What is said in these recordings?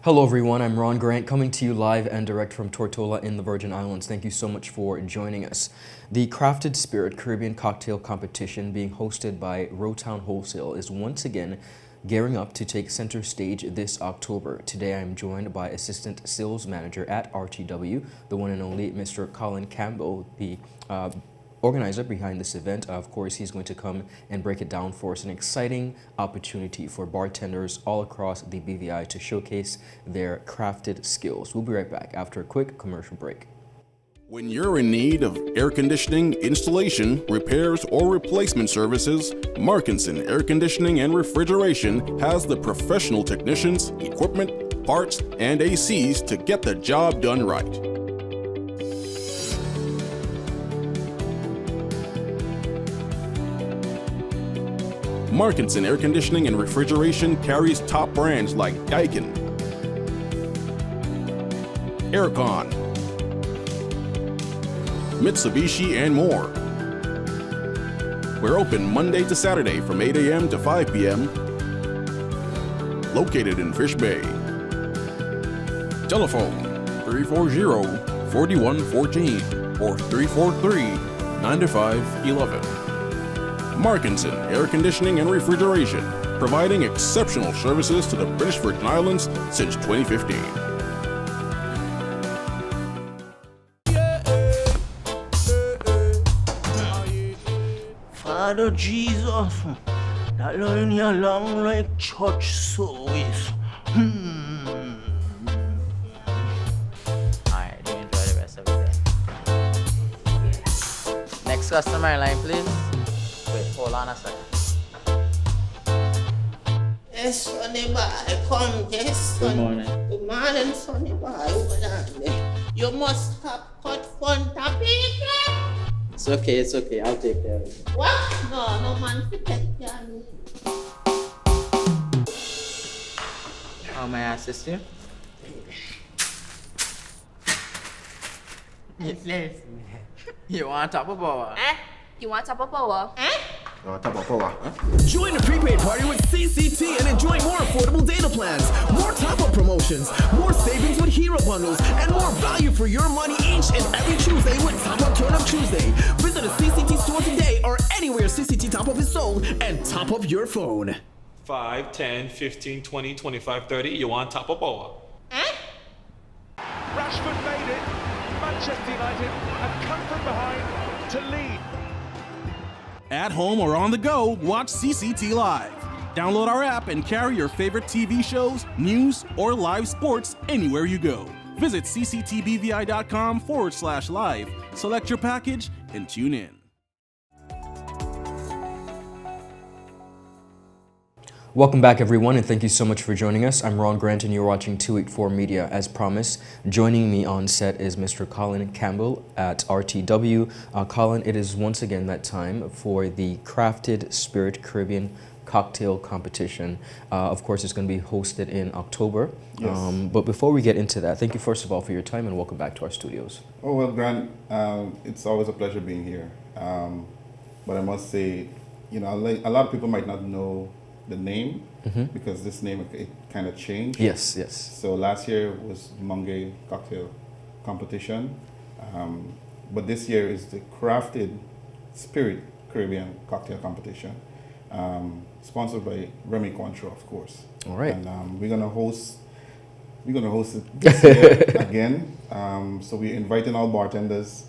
Hello everyone, I'm Ron Grant coming to you live and direct from Tortola in the Virgin Islands. Thank you so much for joining us. The Crafted Spirit Caribbean Cocktail Competition being hosted by Rowtown Wholesale is once again gearing up to take center stage this October. Today I'm joined by Assistant Sales Manager at RTW, the one and only Mr. Collin Campbell, the organizer behind this event. Of course, he's going to come and break it down for us. An exciting opportunity for bartenders all across the BVI to showcase their crafted skills. We'll be right back after a quick commercial break. When you're in need of air conditioning, installation, repairs, or replacement services, Markinson Air Conditioning and Refrigeration has the professional technicians, equipment, parts, and ACs to get the job done right. Markinson Air Conditioning and Refrigeration carries top brands like Daikin, Aircon, Mitsubishi, and more. We're open Monday to Saturday from 8 a.m. to 5 p.m. Located in Fish Bay. Telephone 340-4114 or 343-9511. Markinson Air Conditioning and Refrigeration, providing exceptional services to the British Virgin Islands since 2015. Father Jesus, that line here long like church service. Alright, do enjoy the rest of it then. Next customer line, please. Wait, hold on a second. Yes, Sonny boy, come, yes, son. Good morning. Good morning, Sonny boy. Over there. You must have cut fun topic. It's okay. I'll take care of it. What? No man to take care of me. How may I assist you? You want top of power? You want top of power? Join the prepaid party with CCT and enjoy more affordable data plans, more top-up promotions, more savings with hero bundles, and more value for your money each and every Tuesday with Top Up Turn Up Tuesday. Visit a CCT store today or anywhere CCT Top Up is sold and top up your phone. 5, 10, 15, 20, 25, 30. You want top of power? Rashford made it. Manchester United have come from behind to lead. At home or on the go, watch CCT Live. Download our app and carry your favorite TV shows, news, or live sports anywhere you go. Visit cctbvi.com/live, select your package, and tune in. Welcome back everyone, and thank you so much for joining us. I'm Ron Grant and you're watching 284 Media. As promised, joining me on set is Mr. Collin Campbell at RTW. Collin, it is once again that time for the Crafted Spirit Caribbean Cocktail Competition. Of course, it's going to be hosted in October. Yes. But before we get into that, thank you first of all for your time and welcome back to our studios. Oh, well, Grant, it's always a pleasure being here. But I must say, a lot of people might not know the name because this name it kind of changed. Yes. So last year was Monge Cocktail Competition, but this year is the Crafted Spirit Caribbean Cocktail Competition, sponsored by Remy Cointreau, of course. All right. And we're gonna host it this year again. So we're inviting all bartenders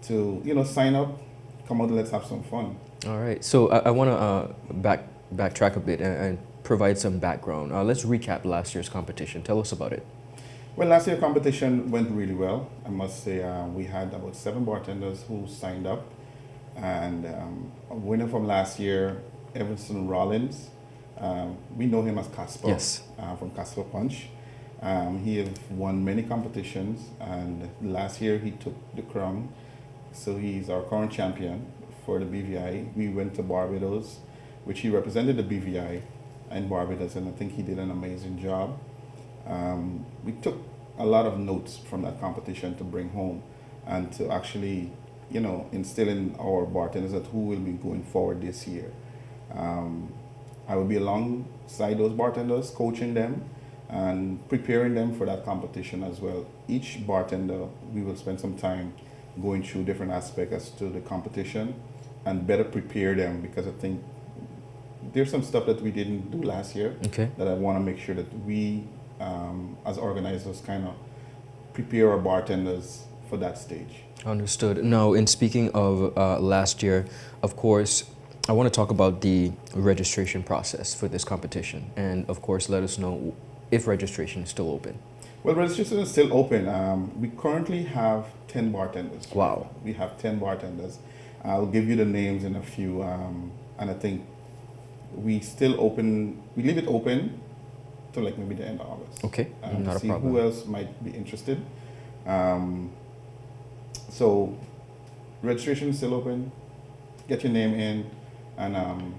to sign up, come out, and let's have some fun. All right. So I want to backtrack a bit and provide some background. Let's recap last year's competition. Tell us about it. Well, last year's competition went really well. I must say we had about 7 bartenders who signed up. And a winner from last year, Evanson Rollins, we know him as Casper. Yes. From Casper Punch. He has won many competitions, and last year he took the crown. So he's our current champion for the BVI. We went to Barbados, which he represented the BVI in Barbados, and I think he did an amazing job. We took a lot of notes from that competition to bring home and to actually, instill in our bartenders that who will be going forward this year. I will be alongside those bartenders, coaching them and preparing them for that competition as well. Each bartender, we will spend some time going through different aspects as to the competition and better prepare them, because I think there's some stuff that we didn't do last year that I want to make sure that we, as organizers, kind of prepare our bartenders for that stage. Understood. Now, in speaking of last year, of course, I want to talk about the registration process for this competition, and of course, let us know if registration is still open. Well, registration is still open. We currently have 10 bartenders. Wow. We have 10 bartenders. I'll give you the names in a few, and I think we leave it open till like maybe the end of August. Okay, not a see problem. who else might be interested. So registration is still open. Get your name in, and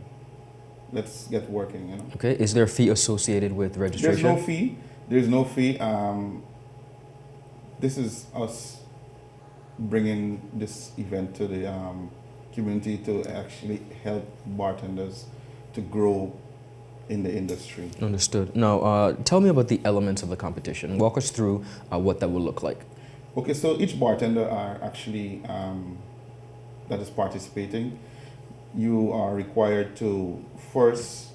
let's get working. You know. Okay. Is there a fee associated with registration? There's no fee. There's no fee. This is us bringing this event to the community to actually help bartenders to grow in the industry. Understood. Now, tell me about the elements of the competition. Walk us through what that will look like. Okay, so each bartender are actually that is participating. You are required to first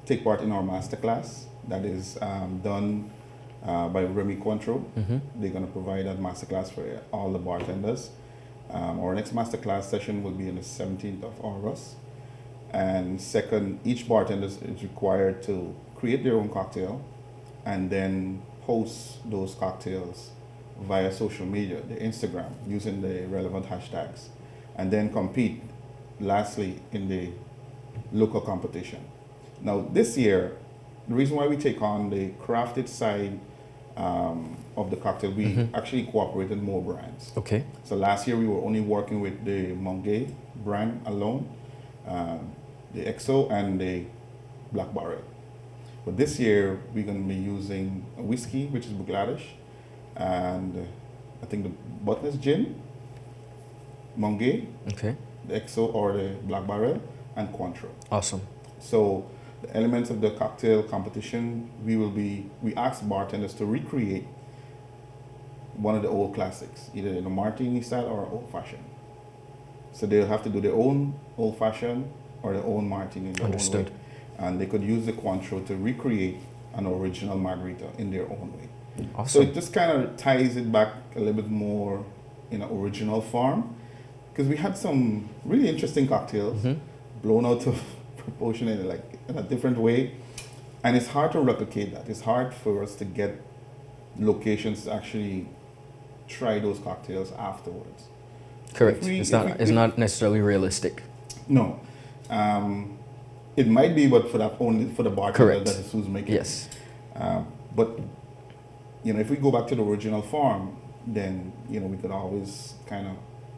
take part in our masterclass that is done by Remy Contro. They're going to provide that masterclass for all the bartenders. Our next masterclass session will be on the 17th of August. And second, each bartender is required to create their own cocktail and then post those cocktails via social media, the Instagram, using the relevant hashtags, and then compete lastly in the local competition. Now this year, the reason why we take on the crafted side of the cocktail, we actually cooperated more brands. Okay. So last year we were only working with the Mongay brand alone, the XO and the Black Barrel. But this year we're going to be using a whiskey, which is Bangladesh, and I think the Butler's Gin, Mongay, the XO or the Black Barrel, and Cointreau. Awesome. So the elements of the cocktail competition, we ask bartenders to recreate one of the old classics, either in a martini style or old fashioned. So they'll have to do their own old fashioned or their own martini in their Understood. own way. And they could use the Cointreau to recreate an original margarita in their own way. Awesome. So it just kind of ties it back a little bit more in an original form, because we had some really interesting cocktails blown out of proportion in a different way, and it's hard to replicate that. It's hard for us to get locations to actually try those cocktails afterwards. Correct. It's not necessarily realistic. No, it might be, but only for the bartender Correct. that is who's making Yes. it. But if we go back to the original form, then we could always kind of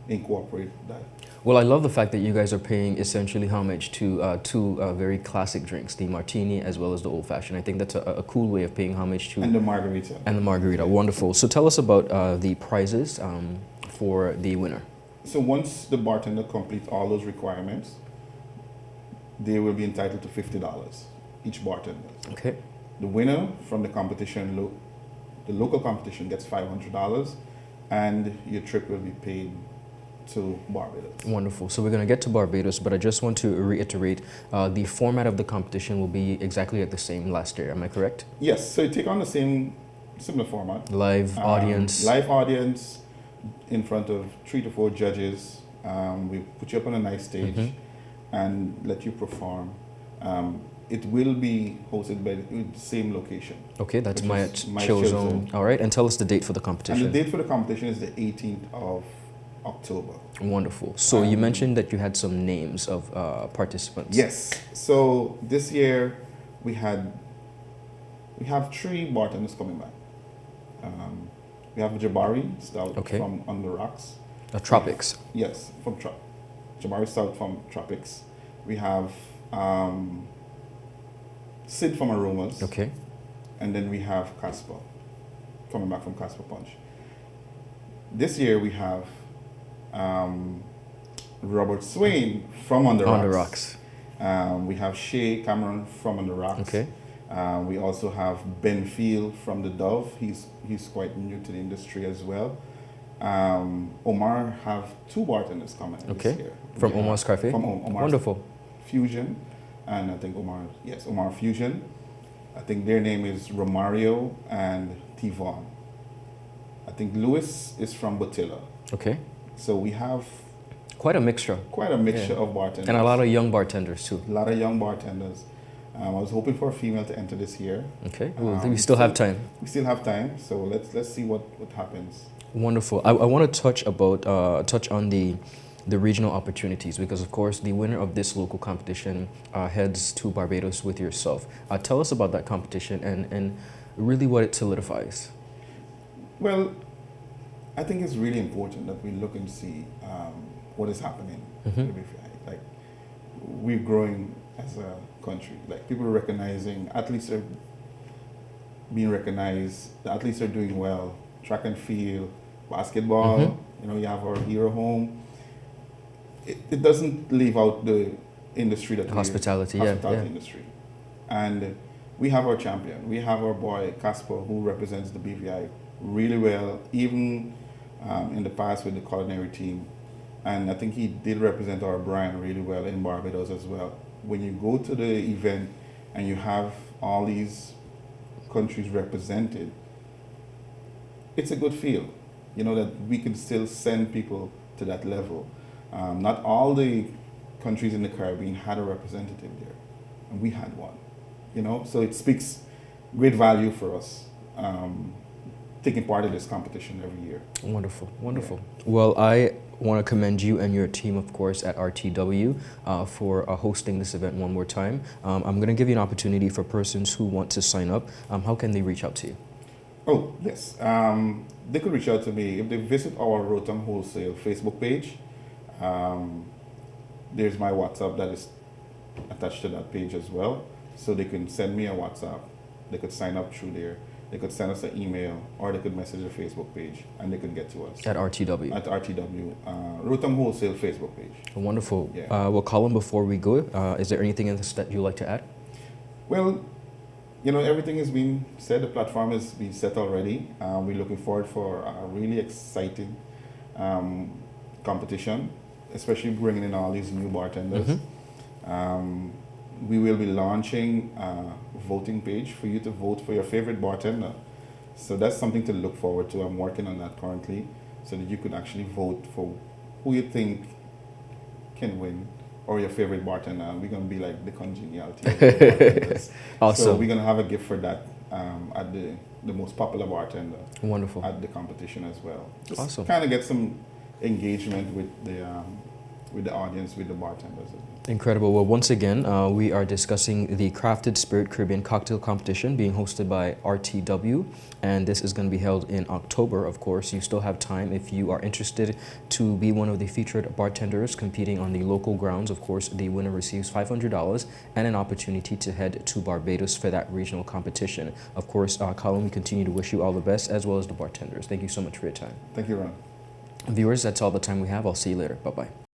incorporate that. Well, I love the fact that you guys are paying essentially homage to two very classic drinks, the martini as well as the old fashioned. I think that's a cool way of paying homage to. And the margarita. And the margarita. Wonderful. So tell us about the prizes for the winner. So once the bartender completes all those requirements, they will be entitled to $50, each bartender. Okay. The winner from the competition, the local competition, gets $500, and your trip will be paid to Barbados. Wonderful. So we're going to get to Barbados, but I just want to reiterate, the format of the competition will be exactly like the same last year. Am I correct? Yes. So you take on the similar format. Live audience. Live audience in front of 3 to 4 judges. We put you up on a nice stage and let you perform. It will be hosted by the same location. Okay, that's my Chill Chill Zone. Zone. All right, and tell us the date for the competition. And the date for the competition is the 18th of October. Wonderful. So you mentioned that you had some names of participants. Yes. So this year we have 3 bartenders coming back. We have Jabari Stout from On the Rocks. Tropics. Yes, from Jabari Stout from Tropics. We have Sid from Aromas. Okay. And then we have Casper coming back from Casper Punch. This year we have Robert Swain from On the Rocks. On the Rocks. We have Shay Cameron from On the Rocks. Okay. We also have Ben Field from the Dove. He's quite new to the industry as well. Omar have 2 bartenders coming this year. From Omar's Cafe? From Omar's Wonderful. Fusion. And I think Omar Fusion. I think their name is Romario and Tivon. I think Lewis is from Botilla. Okay. So we have quite a mixture of bartenders. And a lot of young bartenders too. A lot of young bartenders. I was hoping for a female to enter this year. Okay. Well, we still have time. We still have time. So let's see what happens. Wonderful. I want to touch on the regional opportunities, because of course the winner of this local competition heads to Barbados with yourself. Tell us about that competition and really what it solidifies. Well, I think it's really important that we look and see what is happening. Like, we're growing as a country. Like, people are recognizing, athletes are being recognized, the athletes are doing well. Track and field, basketball, you have our hero home. It doesn't leave out the industry that hospitality industry. And we have our champion. We have our boy Casper, who represents the BVI really well, even in the past with the culinary team. And I think he did represent our brand really well in Barbados as well. When you go to the event and you have all these countries represented, it's a good feel, that we can still send people to that level. Not all the countries in the Caribbean had a representative there, and we had one, so it speaks great value for us taking part in this competition every year. Wonderful. Yeah. Well, I want to commend you and your team, of course, at RTW for hosting this event one more time. I'm going to give you an opportunity for persons who want to sign up. How can they reach out to you? Oh, yes. They could reach out to me if they visit our Rotom Wholesale Facebook page. There's my WhatsApp that is attached to that page as well. So they can send me a WhatsApp. They could sign up through there. They could send us an email, or they could message the Facebook page, and they could get to us. At RTW? At RTW. Rotom Wholesale Facebook page. Wonderful. Yeah. Well, Collin, before we go, is there anything else that you'd like to add? Well, everything has been said. The platform has been set already. We're looking forward for a really exciting competition, especially bringing in all these new bartenders. We will be launching a voting page for you to vote for your favorite bartender. So that's something to look forward to. I'm working on that currently, so that you could actually vote for who you think can win, or your favorite bartender. We're going to be like the congeniality of the bartenders. Awesome. So we're going to have a gift for that at the most popular bartender. Wonderful. At the competition as well. Just awesome. Kind of get some engagement with the audience, with the bartenders. Incredible. Well, once again, we are discussing the Crafted Spirit Caribbean Cocktail Competition being hosted by RTW, and this is going to be held in October, of course. You still have time if you are interested to be one of the featured bartenders competing on the local grounds. Of course, the winner receives $500 and an opportunity to head to Barbados for that regional competition. Of course, Collin, we continue to wish you all the best, as well as the bartenders. Thank you so much for your time. Thank you, Ron. Viewers, that's all the time we have. I'll see you later. Bye-bye.